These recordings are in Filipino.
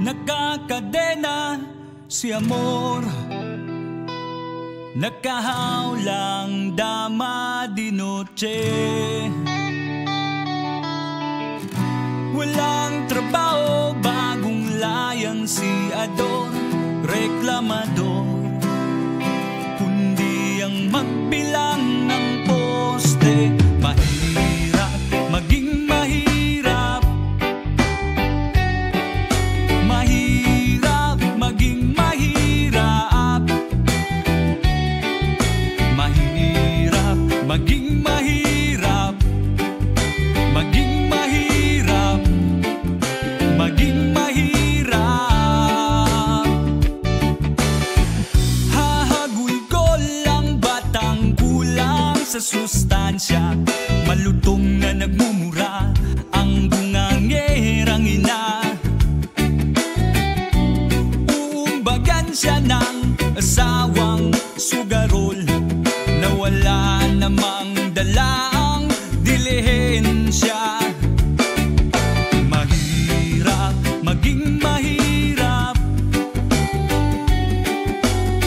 Nagkakadena si amor, nagkahawlang dama di noche. Walang trabaho, bagong layan si Ador, reklamador, kundi ang magbilang ng poste. Mahirap maging mahirap, mahirap maging mahirap, mahirap maging mahirap, maging mahirap, maging mahirap. Hahagul ko lang batang kulang sa sustansya, malutong na nagmumura ang bungangerang ina. Uumbagan siya ng asawang sugarol na wala namang dalaang dilihensya. Mahirap maging mahirap,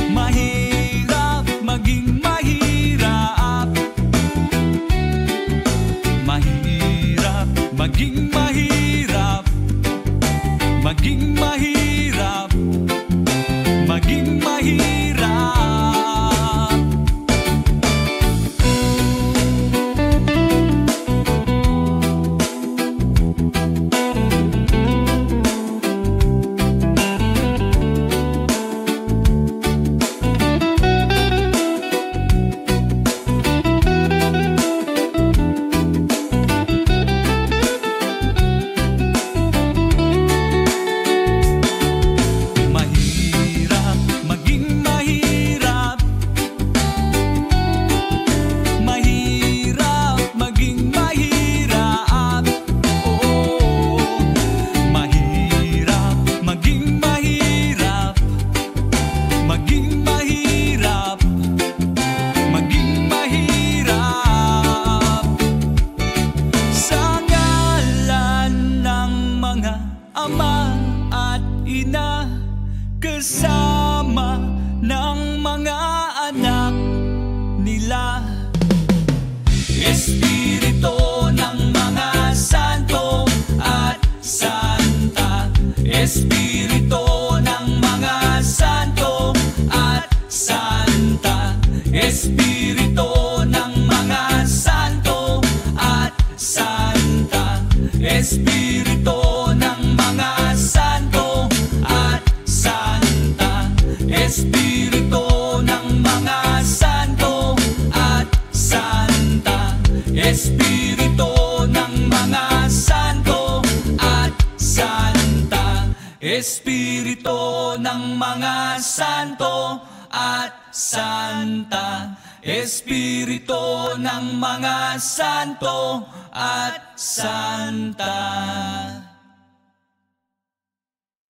mahirap maging mahirap, mahirap maging mahirap, maging mahirap, maging mahirap. Ama at ina, kasama ng mga anak nila. Espiritu ng mga santo at santa, Espiritu ng mga santo at santa, Espiritu ng mga santo at santa, Espiritu Espiritu ng mga santo at santa, Espiritu ng mga santo at santa, Espiritu ng mga santo at santa, Espiritu ng mga santo at santa.